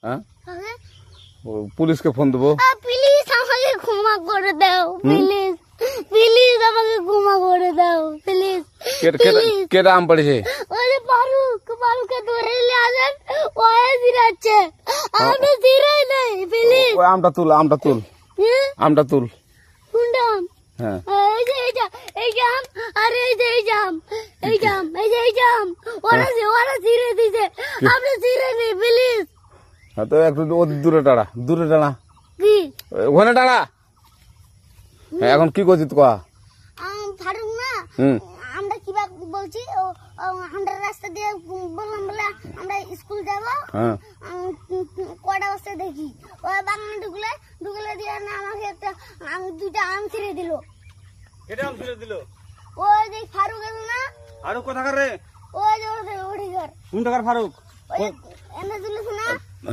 হ্যাঁ পুলিশকে ফোন দেবো। প্লিজ আমাকে ক্ষমা করে দাও, প্লিজ প্লিজ আমাকে ক্ষমা করে দাও, প্লিজ। কেটা আম পড়েছে? ওই যে ফারুককে ধরে নিয়ে আসেন, ও জিরাচ্ছে, আমি জিরাই নাই, প্লিজ। ওই আমটা তুল আমটা তুল কোনটা আম? হ্যাঁ এই যে এই আম, আর এই যে এই আম, এই আম, ওরা জিরে দিছে, আপনি জিরে নেই, প্লিজ। হ্যাঁ তো একটু দূরে টাড়া কি ওখানে টাড়া। হ্যাঁ এখন কি করছিস কয়া? ফারুক না, আমরা কিবা বলছি, আমরা রাস্তা দিয়ে বললাম বলে আমরা স্কুল যাবো, কটা বস্তা দেখি ওই বাগানে ঢুকলে দিয়ে না আমাকে দুইটা আম ছিঁড়ে দিল। কেটে আম ছিঁড়ে দিল? ওই যে ফারুক আছে না, ফারুক কোথাকার রে? ওই যে ওঠিকার কোন টাকার ফারুক? ওই